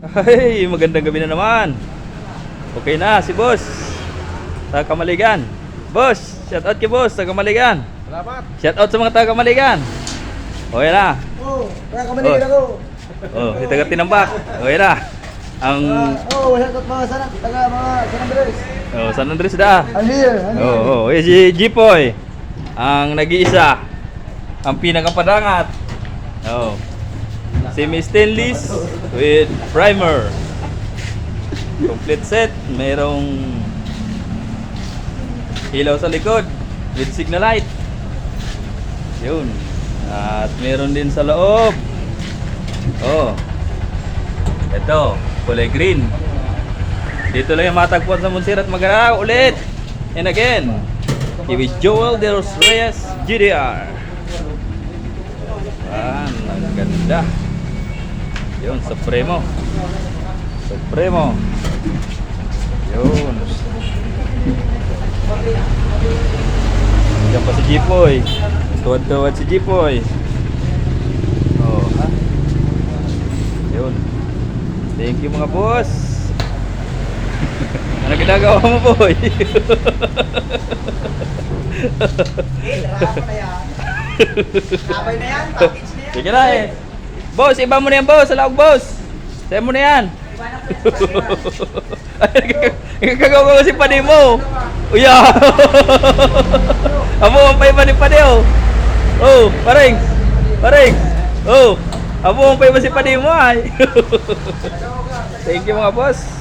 Ay, magandang gabi na naman. Okay na si boss. Taga Kamaligan. Boss, shout out kay boss, taga Kamaligan. Salamat. Shout out sa mga taga Kamaligan. Okay na. Kaya kamaligan ako. Oh, si taga Tinambak. Okay na. Ang Shout out mga sana, taga mga San Andres. San Andres da. I'm here. Si Jipoy. Ang nag-iisa. Ang pinakapadangat. Oh. Semi-stainless with primer. Complete set. Mayroong ilaw sa likod with signal light. Yun. At meron din sa loob. Oh. Ito, kulay green. Dito lang yung matagpuan sa Monserrat Magarao ulit. And again, with Joel De Los Reyes GDR. Ang ganda. Yun, Supremo. Supremo. Yun. Diyan pa si Jipoy. Tuwad-tuwad si Jipoy. Oh, ha? Yun. Thank you mga boss. Ano ginagawa mo, boy? Drama na yan. Kabay na yan, package na yan. Sige na eh. Boss, iba mo na yan, boss. Salaog, boss. Sayo mo na yan. Kagagawa ko si Padi mo. Uya. Amo, ang paiba ni Padi, oh. Oh, paring. Paring. Oh. Amo, ang paiba si Padi mo, ay. Thank you mga boss.